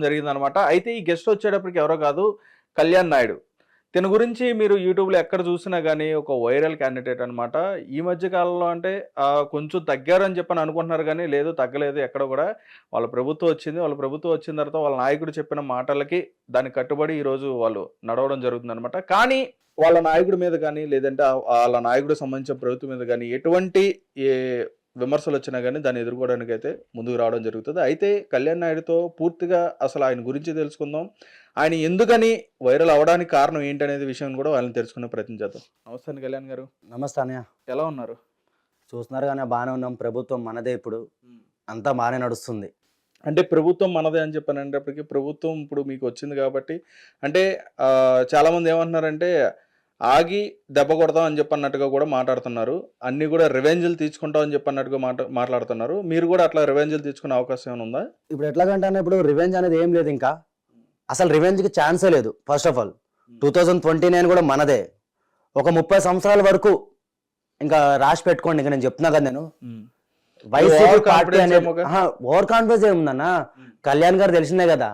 జరిగిందనమాట. అయితే ఈ గెస్ట్ వచ్చేటప్పటికి ఎవరో కాదు, కళ్యాణ్ నాయుడు. తిన గురించి మీరు యూట్యూబ్‌లో ఎక్కడ చూసినా గాని ఒక వైరల్ క్యాండిడేట్ అనమాట. ఈ మధ్య కాలంలో అంటే కొంచెం తగ్గారని చెప్పని అనుకుంటున్నారు గానీ, లేదు తగ్గలేదు ఎక్కడ కూడా. వాళ్ళ ప్రభుత్వం వచ్చింది. వాళ్ళ ప్రభుత్వం వచ్చిన తర్వాత వాళ్ళ నాయకుడు చెప్పిన మాటలకి దానికి కట్టుబడి ఈరోజు వాళ్ళు నడవడం జరుగుతుందనమాట. కానీ వాళ్ళ నాయకుడి మీద గాని, లేదంటే ఆళ్ళ నాయకుడికి సంబంధించిన ప్రభుత్వం మీద గాని ఎటువంటి ఏ విమర్శలొచ్చినా గాని దాన్ని ఎదుర్కోవడానికైతే ముందుకు రావడం జరుగుతది. అయితే కళ్యాణ్ నాయుడుతో పూర్తిగా అసలు ఆయన గురించి తెలుసుకుందాం. ఆయన ఎందుకని వైరల్ అవ్వడానికి కారణం ఏంటనేది విషయం కూడా వాళ్ళని తెలుసుకునే ప్రయత్నం చేద్దాం. నమస్తే అండి కళ్యాణ్ గారు. నమస్తే అన్నయ్య. ఎలా ఉన్నారు? చూస్తున్నారు కానీ బాగానే ఉన్నాం. ప్రభుత్వం మనదే ఇప్పుడు. అంతా బాగానే నడుస్తుంది. అంటే ప్రభుత్వం మనదే అని చెప్పనేటప్పటికి ప్రభుత్వం ఇప్పుడు మీకు వచ్చింది కాబట్టి అంటే చాలామంది ఏమంటున్నారంటే ఆగి దెబ్బ కొడతాం అని చెప్పన్నట్టుగా కూడా మాట్లాడుతున్నారు. అన్నీ కూడా రివెంజ్‌లు తీసుకుంటాం అని చెప్పన్నట్టుగా మాట్లాడుతున్నారు. మీరు కూడా అట్లా రివెంజ్‌లు తీసుకునే అవకాశం ఏమైనా ఉందా? ఇప్పుడు ఎట్లాగంటే అన్న, ఇప్పుడు రివెంజ్ అనేది ఏం లేదు. ఇంకా అసలు రివెంజ్కి ఛాన్సే లేదు. ఫస్ట్ ఆఫ్ ఆల్ 2029 కూడా మనదే. ఒక 30 సంవత్సరాల వరకు ఇంకా రాసి పెట్టుకోండి. ఇంకా నేను చెప్తున్నా కదా, నేను వైసీపీ పార్టీ అనేది ఓవర్ కాన్ఫిడెన్స్ ఏముందన్న. కళ్యాణ్ గారు తెలిసిందే కదా,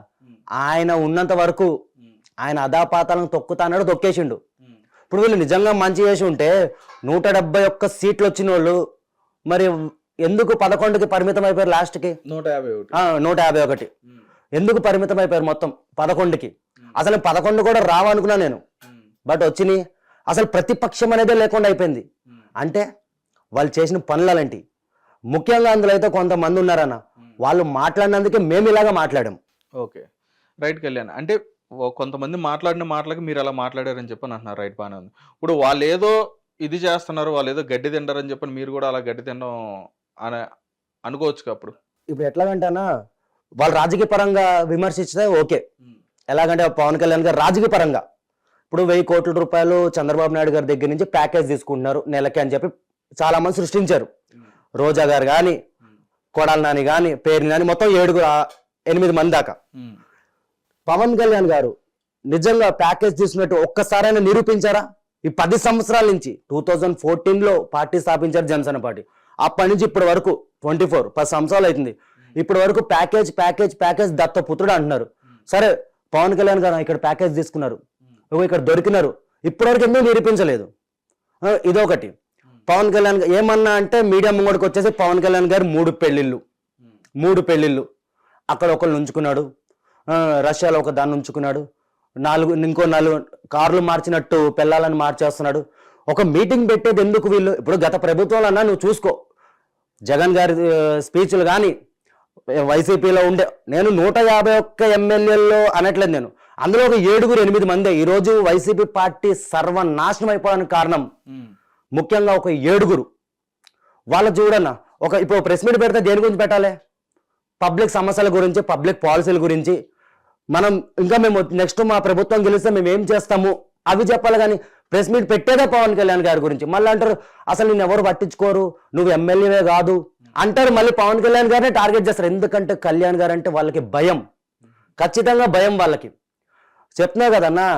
ఆయన ఉన్నంత వరకు ఆయన అదాపాతాలను తొక్కుతా అన్నాడు, తొక్కేసిండు. ఇప్పుడు వీళ్ళు నిజంగా మంచి చేసి ఉంటే 171 సీట్లు వచ్చిన వాళ్ళు మరి ఎందుకు 11కి పరిమితం అయిపోయారు? లాస్ట్కి 151 ఎందుకు పరిమితం అయిపోయారు? మొత్తం 11కి. అసలు 11 కూడా రావనుకున్నా నేను, బట్ వచ్చినాయి. అసలు ప్రతిపక్షం అనేదే లేకుండా అయిపోయింది. అంటే వాళ్ళు చేసిన పనులు అలాంటి. ముఖ్యంగా అందులో అయితే కొంతమంది ఉన్నారన్న, వాళ్ళు మాట్లాడినందుకే మేము ఇలాగా మాట్లాడాం. Okay, right Kalyan. అంటే కొంతమంది మాట్లాడిన మాటలకి మీరు అలా మాట్లాడారని చెప్పని అంటున్నారు. రైట్, బాగానే ఉంది. ఇప్పుడు వాళ్ళు ఏదో ఇది చేస్తున్నారు, వాళ్ళు ఏదో గడ్డి తింటారని చెప్పని మీరు కూడా అలా గడ్డి తినడం అని అనుకోవచ్చు. అప్పుడు ఇప్పుడు ఎట్లాగంటేనా, వాళ్ళు రాజకీయ పరంగా విమర్శిస్తే ఓకే. ఎలాగంటే పవన్ కళ్యాణ్ గారు రాజకీయ పరంగా ఇప్పుడు 1000 కోట్ల రూపాయలు చంద్రబాబు నాయుడు గారి దగ్గర నుంచి ప్యాకేజ్ తీసుకుంటున్నారు నెలకి అని చెప్పి చాలా మంది సృష్టించారు. రోజా గారు కానీ, కొడాల నాని కానీ, పేరుని కానీ, మొత్తం 8 మంది దాకా. పవన్ కళ్యాణ్ గారు నిజంగా ప్యాకేజ్ తీసుకున్నట్టు ఒక్కసారైనా నిరూపించారా? ఈ 10 సంవత్సరాల నుంచి 2014లో పార్టీ స్థాపించారు, జనసేన పార్టీ. అప్పటి నుంచి ఇప్పటి వరకు 10 సంవత్సరాలు అవుతుంది. ఇప్పటి వరకు ప్యాకేజ్ ప్యాకేజ్ ప్యాకేజ్ దత్తపుత్రుడు అంటున్నారు. సరే, పవన్ కళ్యాణ్ గారు ఇక్కడ ప్యాకేజ్ తీసుకున్నారు, ఇక్కడ దొరికినారు, ఇప్పటివరకు ఎందుకు నిరూపించలేదు? ఇదొకటి. పవన్ కళ్యాణ్ ఏమన్నా అంటే మీడియా ముంగడికి వచ్చేసి పవన్ కళ్యాణ్ గారు 3 పెళ్లిళ్ళు అక్కడ ఒకళ్ళు ఉంచుకున్నాడు, రష్యాలో ఒక దాన్ని ఉంచుకున్నాడు, ఇంకో 4 కార్లు మార్చినట్టు పిల్లలని మార్చేస్తున్నాడు. ఒక మీటింగ్ పెట్టేది ఎందుకు వీళ్ళు? ఇప్పుడు గత ప్రభుత్వాలు అన్నా నువ్వు చూసుకో, జగన్ గారి స్పీచ్లు కానీ, వైసీపీలో ఉండే నేను 151 ఎమ్మెల్యేల్లో అనట్లేదు నేను, అందులో ఒక 7-8 మందే ఈరోజు వైసీపీ పార్టీ సర్వనాశనం అయిపోవడానికి కారణం. ముఖ్యంగా ఒక 7 వాళ్ళ చూడన్నా. ఇప్పుడు ప్రెస్ మీట్ పెడితే దేని గురించి పెట్టాలి? పబ్లిక్ సమస్యల గురించి, పబ్లిక్ పాలసీల గురించి. మనం ఇంకా మేము నెక్స్ట్ మా ప్రభుత్వం గెలిస్తే మేము ఏం చేస్తాము అవి చెప్పాలి. కానీ ప్రెస్ మీట్ పెట్టేదే పవన్ కళ్యాణ్ గారి గురించి. మళ్ళీ అంటారు అసలు నేను ఎవరు పట్టించుకోరు, నువ్వు ఎమ్మెల్యేవే కాదు అంటారు. మళ్ళీ పవన్ కళ్యాణ్ గారినే టార్గెట్ చేస్తారు. ఎందుకంటే కళ్యాణ్ గారు అంటే వాళ్ళకి భయం, ఖచ్చితంగా భయం వాళ్ళకి. చెప్తున్నా కదన్నా,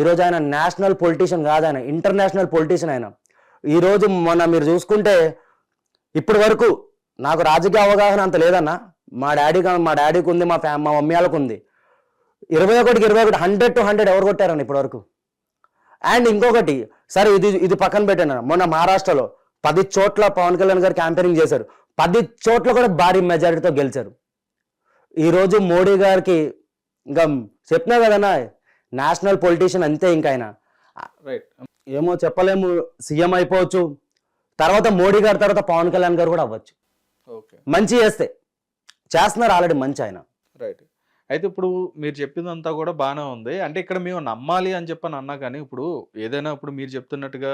ఈరోజు ఆయన నేషనల్ పొలిటీషియన్ కాదు, ఆయన ఇంటర్నేషనల్ పొలిటీషియన్. ఆయన ఈరోజు మొన్న మీరు చూసుకుంటే ఇప్పటి వరకు నాకు రాజకీయ అవగాహన అంత లేదన్నా. మా డాడీకి ఉంది, మా మమ్మీ వాళ్ళకు ఉంది. 21కి 21 100 to 100 ఎవరు కొట్టారని ఇప్పటి వరకు. అండ్ ఇంకొకటి, సరే ఇది పక్కన పెట్టాను. మొన్న మహారాష్ట్రలో 10 చోట్ల పవన్ కళ్యాణ్ గారు క్యాంపెయినింగ్ చేశారు. 10 చోట్ల కూడా భారీ మెజారిటీతో గెలిచారు. ఈరోజు మోడీ గారికి ఇంకా చెప్పినా కదన్నా, నేషనల్ పొలిటీషియన్ అంతే. ఇంకా ఆయన ఏమో చెప్పలేము, సీఎం అయిపోవచ్చు, తర్వాత మోడీ గారి తర్వాత పవన్ కళ్యాణ్ గారు కూడా అవ్వచ్చు. మంచి చేస్తున్నారు ఆల్రెడీ మంచి ఆయన. రైట్. అయితే ఇప్పుడు మీరు చెప్పిందంతా కూడా బాగానే ఉంది. అంటే ఇక్కడ మేము నమ్మాలి అని చెప్పని అన్నా కానీ ఇప్పుడు ఏదైనా ఇప్పుడు మీరు చెప్తున్నట్టుగా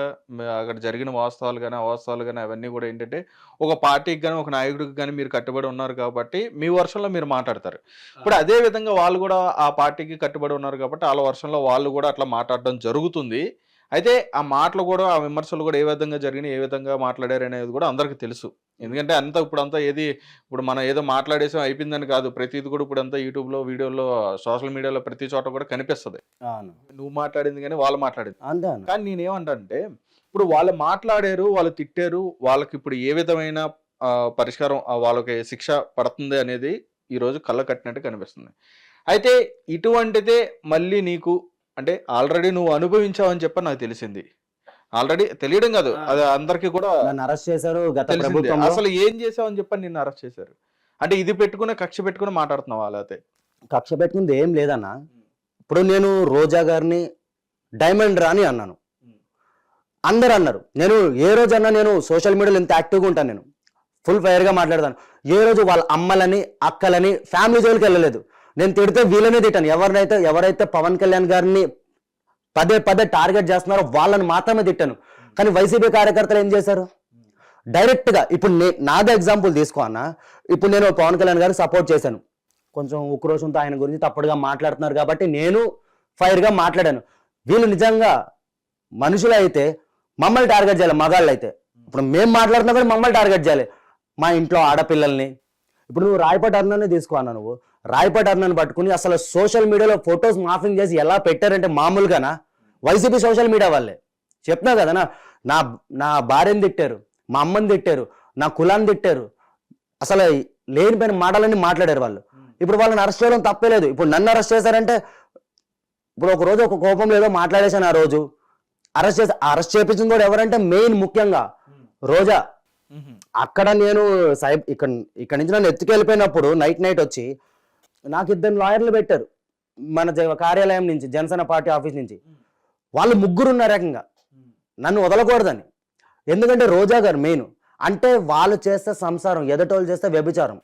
అక్కడ జరిగిన వాస్తవాలు కానీ అవాస్తవాలు కానీ అవన్నీ కూడా ఏంటంటే ఒక పార్టీకి కానీ ఒక నాయకుడికి కానీ మీరు కట్టుబడి ఉన్నారు కాబట్టి మీ వర్షంలో మీరు మాట్లాడతారు. ఇప్పుడు అదే విధంగా వాళ్ళు కూడా ఆ పార్టీకి కట్టుబడి ఉన్నారు కాబట్టి వాళ్ళ వర్షంలో వాళ్ళు కూడా అట్లా మాట్లాడడం జరుగుతుంది. అయితే ఆ మాటలు కూడా, ఆ విమర్శలు కూడా ఏ విధంగా జరిగినాయి, ఏ విధంగా మాట్లాడారు అనేది కూడా అందరికీ తెలుసు. ఎందుకంటే ఇప్పుడంతా ఇప్పుడు మనం ఏదో మాట్లాడేసాం అయిపోయిందని కాదు. ప్రతిది కూడా ఇప్పుడంతా యూట్యూబ్లో, వీడియోలో, సోషల్ మీడియాలో ప్రతి చోట కూడా కనిపిస్తుంది. నువ్వు మాట్లాడింది కానీ వాళ్ళు మాట్లాడింది. కానీ నేనేమంటే ఇప్పుడు వాళ్ళు మాట్లాడారు, వాళ్ళు తిట్టారు, వాళ్ళకి ఇప్పుడు ఏ విధమైన పరిష్కారం, వాళ్ళకి శిక్ష పడుతుంది అనేది ఈరోజు కళ్ళ కట్టినట్టు కనిపిస్తుంది. అయితే ఇటువంటిదే మళ్ళీ నీకు అంటే ఆల్రెడీ నువ్వు అనుభవించావని చెప్పి నాకు తెలిసింది. ఆల్రెడీ తెలియడం కాదు, అది అందరికీ కూడా నన్ను అరెస్ట్ చేశారు గత తెలిసిందే. ప్రభుత్వంలో. అసలు ఏం చేసావని చెప్పని నిన్ను అరెస్ట్ చేశారు? అంటే ఇది పెట్టుకునే కక్ష పెట్టుకుని మాట్లాడుతున్నావా లేకపోతే? కక్ష పెట్టుకుంది ఏం లేదన్న. ఇప్పుడు నేను రోజా గారిని డైమండ్ రాని అన్నాను, అందరు అన్నారు. నేను ఏ రోజు అన్నా నేను సోషల్ మీడియాలో ఇంత యాక్టివ్గా ఉంటాను, నేను ఫుల్ ఫైర్గా మాట్లాడతాను. ఏ రోజు వాళ్ళ అమ్మలని అక్కలని ఫ్యామిలీ జోలికి వెళ్ళలేదు. నేను తిడితే వీళ్ళనే తిట్టాను. ఎవరైతే పవన్ కళ్యాణ్ గారిని పదే పదే టార్గెట్ చేస్తున్నారో వాళ్ళని మాత్రమే తిట్టాను. కానీ వైసీపీ కార్యకర్తలు ఏం చేశారు? డైరెక్ట్గా ఇప్పుడు నాదే ఎగ్జాంపుల్ తీసుకో అన్న. ఇప్పుడు నేను పవన్ కళ్యాణ్ గారికి సపోర్ట్ చేశాను, కొంచెం ఉక్రోషంతో ఆయన గురించి తప్పుడుగా మాట్లాడుతున్నారు కాబట్టి నేను ఫైర్గా మాట్లాడాను. వీళ్ళు నిజంగా మనుషులు అయితే మమ్మల్ని టార్గెట్ చేయాలి, మగాళ్ళు అయితే. ఇప్పుడు మేము మాట్లాడుతున్నా కూడా మమ్మల్ని టార్గెట్ చేయాలి, మా ఇంట్లో ఆడపిల్లల్ని. ఇప్పుడు నువ్వు రాయపాటి అరుణాన్ని తీసుకో అన్న. నువ్వు రాయపాటి అరుణాన్ని పట్టుకుని అసలు సోషల్ మీడియాలో ఫొటోస్ మాఫింగ్ చేసి ఎలా పెట్టారంటే మామూలుగానా? వైసీపీ సోషల్ మీడియా వాళ్ళే. చెప్తున్నా కదా నా భార్యని తిట్టారు, మా అమ్మని తిట్టారు, నా కులాన్ని తిట్టారు, అసలు లేనిపోయిన మాటలన్నీ మాట్లాడారు వాళ్ళు. ఇప్పుడు వాళ్ళని అరెస్ట్ చేయడం తప్పే లేదు. ఇప్పుడు నన్ను అరెస్ట్ చేశారంటే ఇప్పుడు ఒక రోజు ఒక కోపం లేదో మాట్లాడేశాను, ఆ రోజు అరెస్ట్ చేయించింది కూడా ఎవరంటే మెయిన్ ముఖ్యంగా రోజా. అక్కడ నేను ఇక్కడ నుంచి నన్ను ఎత్తుకెళ్ళిపోయినప్పుడు నైట్ వచ్చి నాకు 2 లాయర్లు పెట్టారు మన కార్యాలయం నుంచి, జనసేన పార్టీ ఆఫీస్ నుంచి. వాళ్ళు 3 ఉన్నారు ఏకంగా, నన్ను వదలకూడదని. ఎందుకంటే రోజా గారు మెయిన్. అంటే వాళ్ళు చేస్తే సంసారం, ఎదటోళ్ళు చేస్తే వ్యభిచారం.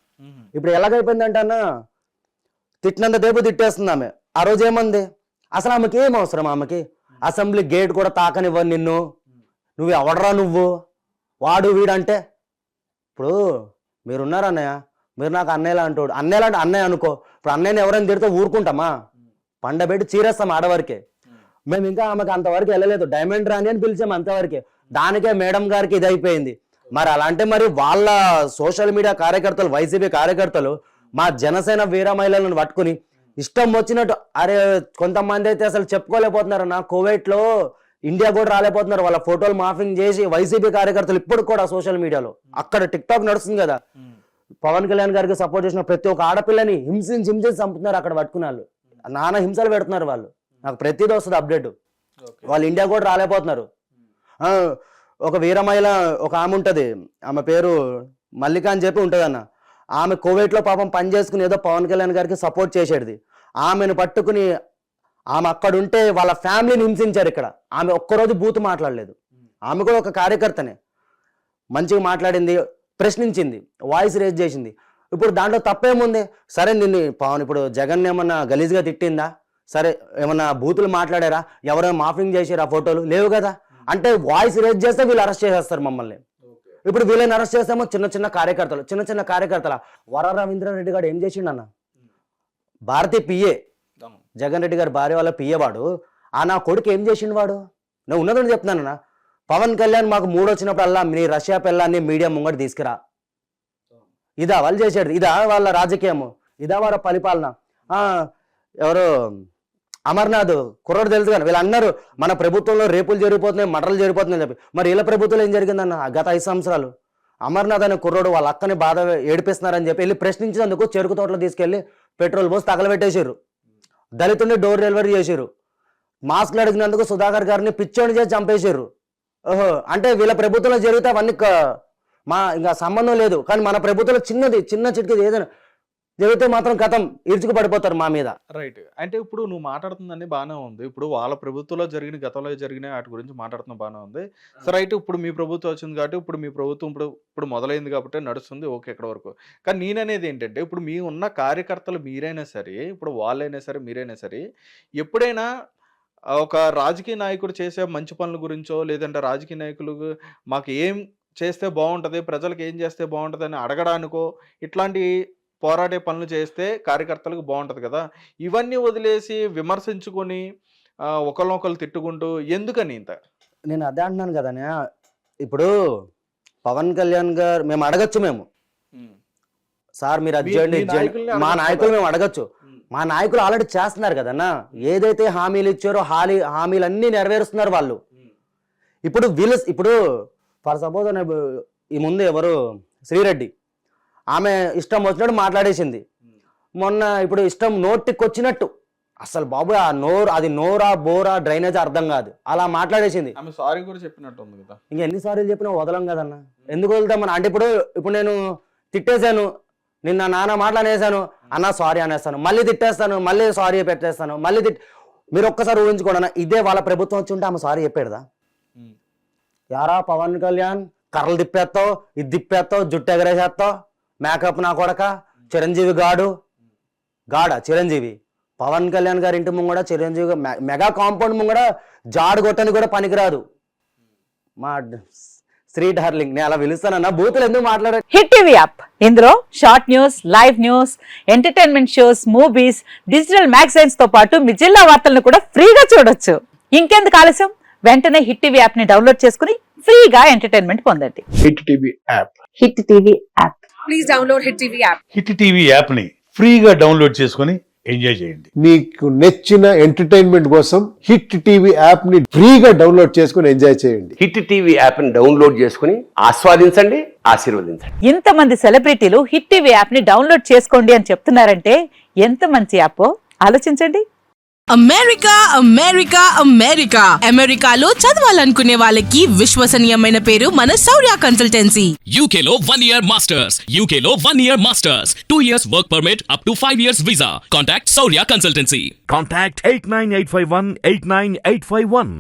ఇప్పుడు ఎలాగైపోయిందంటే అన్న, తిట్టినంత దేపు తిట్టేస్తుంది ఆమె. ఆ రోజు ఏమంది? అసలు ఆమెకి ఏం అవసరం? ఆమెకి అసెంబ్లీ గేట్ కూడా తాకనివ్వను నిన్ను, నువ్వు ఎవడరా నువ్వు, వాడు వీడంటే. ఇప్పుడు మీరున్నారు అన్నయ్య, మీరు నాకు అన్నయ్యలా అంటాడు. అన్నయ్యలా అంటే అన్నయ్య అనుకో. ఇప్పుడు అన్నయ్యని ఎవరైనా తిడితే ఊరుకుంటామా? పండబెట్టి చీరేస్తాం ఆడవరకే. మేము ఇంకా ఆమెకు అంతవరకు వెళ్ళలేదు, డైమండ్ రాని అని పిలిచాము అంతవరకే. దానికే మేడం గారికి ఇది అయిపోయింది. మరి అలాంటి మరి వాళ్ళ సోషల్ మీడియా కార్యకర్తలు, వైసీపీ కార్యకర్తలు మా జనసేన వీర మహిళలను పట్టుకుని ఇష్టం వచ్చినట్టు, అరే కొంతమంది అయితే అసలు చెప్పుకోలేకపోతున్నారు. నా కువైట్లో ఇండియా కూడా రాలేకపోతున్నారు. వాళ్ళ ఫోటోలు మాఫింగ్ చేసి వైసీపీ కార్యకర్తలు ఇప్పుడు కూడా సోషల్ మీడియాలో, అక్కడ టిక్ టాక్ నడుస్తుంది కదా, పవన్ కళ్యాణ్ గారికి సపోర్ట్ చేసిన ప్రతి ఒక్క ఆడపిల్లని హింసించి చంపుతున్నారు. అక్కడ పట్టుకున్న వాళ్ళు నానా హింసలు పెడుతున్నారు వాళ్ళు. నాకు ప్రతిదీ వస్తుంది అప్డేట్. వాళ్ళు ఇండియా కూడా రాలేకపోతున్నారు. ఒక వీర మహిళ ఒక ఆమె ఉంటది, ఆమె పేరు మల్లిక అని చెప్పి ఉంటది అన్న. ఆమె కువైట్లో పాపం పని చేసుకుని ఏదో పవన్ కళ్యాణ్ గారికి సపోర్ట్ చేసేది. ఆమెను పట్టుకుని ఆమె అక్కడ ఉంటే వాళ్ళ ఫ్యామిలీని హింసించారు. ఇక్కడ ఆమె ఒక్కరోజు బూతు మాట్లాడలేదు. ఆమె కూడా ఒక కార్యకర్తనే, మంచిగా మాట్లాడింది, ప్రశ్నించింది, వాయిస్ రేజ్ చేసింది. ఇప్పుడు దాంట్లో తప్పేముంది? సరే నిన్ను పవన్ ఇప్పుడు జగన్ ఏమన్నా గలీజ్గా తిట్టిందా? సరే ఏమన్నా బూతులు మాట్లాడారా? ఎవరైనా మాఫింగ్ చేసారా? ఫోటోలు లేవు కదా. అంటే వాయిస్ రేజ్ చేస్తే వీళ్ళు అరెస్ట్ చేసేస్తారు మమ్మల్ని. ఇప్పుడు వీళ్ళని అరెస్ట్ చేస్తామో చిన్న కార్యకర్తల వర రవీంద్రారెడ్డి గారు ఏం చేసిండు అన్న? భారతీయ పిఏ, జగన్ రెడ్డి గారి భార్య వాళ్ళ పిఏ వాడు. నా కొడుకు ఏం చేసిండు వాడు? నేను ఉన్నదని చెప్తున్నానన్న. పవన్ కళ్యాణ్ మాకు మూడు వచ్చినప్పుడల్లా నీ రష్యా పిల్లాన్ని మీడియా ముంగట తీసుకురా. ఇదా వాళ్ళు చేసేది? ఇదా వాళ్ళ రాజకీయము? ఇదా వాళ్ళ పరిపాలన? ఎవరు అమర్నాథ్ కుర్రోడు తెలుసు కానీ వీళ్ళు అన్నారు మన ప్రభుత్వంలో రేపులు జరిగిపోతున్నాయి, మర్డర్లు జరిగిపోతున్నాయి చెప్పి. మరి వీళ్ళ ప్రభుత్వంలో ఏం జరిగిందన్న గత 5 సంవత్సరాలు? అమర్నాథ్ అనే కుర్రోడు వాళ్ళ అక్కని బాధ ఏడిపిస్తున్నారని చెప్పి వెళ్ళి ప్రశ్నించినందుకు చెరుకు తోటలో తీసుకెళ్లి పెట్రోల్ పోసి తగలబెట్టేసారు. దళితుడిని డోర్ డెలివరీ చేసారు. మాస్క్లు అడిగినందుకు సుధాకర్ గారిని పిచ్చోని చేసి చంపేశారు. ఓహో, అంటే వీళ్ళ ప్రభుత్వంలో జరిగితే అవన్నీ ఇంకా సంబంధం లేదు. కానీ మన ప్రభుత్వంలో చిన్న చిటికి ఏదైనా జరిగితే మాత్రం కథం ఇరుచుకు పడిపోతారు మా మీద. రైట్. అంటే ఇప్పుడు నువ్వు మాట్లాడుతుందని బాగానే ఉంది. ఇప్పుడు వాళ్ళ ప్రభుత్వంలో జరిగిన, గతంలో జరిగిన వాటి గురించి మాట్లాడుతున్న బాగానే ఉంది. సరే, అయితే ఇప్పుడు మీ ప్రభుత్వం వచ్చింది కాబట్టి ఇప్పుడు మీ ప్రభుత్వం ఇప్పుడు మొదలైంది కాబట్టి నడుస్తుంది, ఓకే ఎక్కడ వరకు. కానీ నేననేది ఏంటంటే ఇప్పుడు మీ ఉన్న కార్యకర్తలు మీరైనా సరే, ఇప్పుడు వాళ్ళైనా సరే, మీరైనా సరే, ఎప్పుడైనా ఒక రాజకీయ నాయకుడు చేసే మంచి పనుల గురించో, లేదంటే రాజకీయ నాయకులు మాకు ఏం చేస్తే బాగుంటుంది, ప్రజలకు ఏం చేస్తే బాగుంటుంది అని అడగడానికో, ఇట్లాంటి పోరాడే పనులు చేస్తే కార్యకర్తలకు బాగుంటుంది కదా. ఇవన్నీ వదిలేసి విమర్శించుకొని ఒకళ్ళనొకళ్ళు తిట్టుకుంటూ ఎందుకని ఇంత? నేను అదే అంటున్నాను కదా. ఇప్పుడు పవన్ కళ్యాణ్ గారు మేము అడగచ్చు, మేము సార్ మీరు అది చేయండి, మా నాయకులు మేము అడగచ్చు. మా నాయకులు ఆల్రెడీ చేస్తున్నారు కదన్నా. ఏదైతే హామీలు ఇచ్చారో హామీలన్నీ నెరవేరుస్తున్నారు వాళ్ళు. ఇప్పుడు ఫర్ సపోజ్ ఈ ముందు ఎవరు శ్రీరెడ్డి, ఆమె ఇష్టం వచ్చినట్టు మాట్లాడేసింది. మొన్న ఇప్పుడు ఇష్టం నోటికి వచ్చినట్టు అసలు బాబు ఆ నోరు అది నోరా బోరా డ్రైనేజ్ అర్థం కాదు అలా మాట్లాడేసింది. ఆమె సారీ కూడా చెప్పినట్టు ఉంది కదా. ఇంక ఎన్నిసార్లు చెప్పినా వదలం కదన్న, ఎందుకు వదులుతామన్నా? అంటే ఇప్పుడు నేను తిట్టేశాను, నిన్న నాన్న మాటలు అనేసాను, అన్న సారీ అనేస్తాను, మళ్ళీ తిట్టేస్తాను, మళ్ళీ సారీ పెట్టేస్తాను, మళ్ళీ మీరు ఒక్కసారి ఊహించుకోండి అన్న, ఇదే వాళ్ళ ప్రభుత్వం వచ్చి ఉంటే ఆమె సారీ చెప్పేదా? యారా పవన్ కళ్యాణ్ కర్రలు తిప్పేస్తావు, ఇది తిప్పేస్తావు, జుట్టు ఎగరేసేస్తావు, మేకప్ నా కొడక, చిరంజీవి గాడా చిరంజీవి, పవన్ కళ్యాణ్ గారి ఇంటి ముంగడ చిరంజీవి మెగా కాంపౌండ్ ముంగడ జాడు కొట్టని కూడా పనికిరాదు. మా శ్రీ డార్లింగ్ నేను అలా పిలుస్తానన్నా, బూతులు ఎందుకు మాట్లాడ. హిట్ టీవీ యాప్, ఇందులో short news, live news, entertainment shows, movies, digital magazines తో పాటు మీ జిల్లా వార్తలను కూడా ఫ్రీగా చూడొచ్చు. ఇంకెందుకు ఆలస్యం, వెంటనే హిట్ టీవీ యాప్ ని డౌన్లోడ్ చేసుకుని ఫ్రీగా ఎంటర్టైన్మెంట్ పొందండి. Hit TV app. Hit TV app. Please download Hit TV app. Hit TV యాప్ని ఫ్రీగా డౌన్లోడ్ చేసుకొని ఎంజాయ్ చేయండి. మీకు నచ్చిన ఎంటర్టైన్మెంట్ కోసం హిట్ టీవీ యాప్ ని ఫ్రీగా డౌన్లోడ్ చేసుకుని ఎంజాయ్ చేయండి. హిట్ టీవీ యాప్ని డౌన్లోడ్ చేసుకుని ఆస్వాదించండి, ఆశీర్వదించండి. ఇంతమంది సెలబ్రిటీలు హిట్ టీవీ యాప్ ని డౌన్లోడ్ చేసుకోండి అని చెప్తున్నారంటే ఎంత మంచి యాప్ ఆలోచించండి. అమెరికాలో చదవాలనుకునే వాళ్ళకి విశ్వసనీయమైన పేరు మన శౌర్య కన్సల్టెన్సీ. UK లో 1 year masters, UK లో 1 year masters, 2 years work permit up to 5 years visa. Contact Saurya Consultancy. Contact 89851 89851.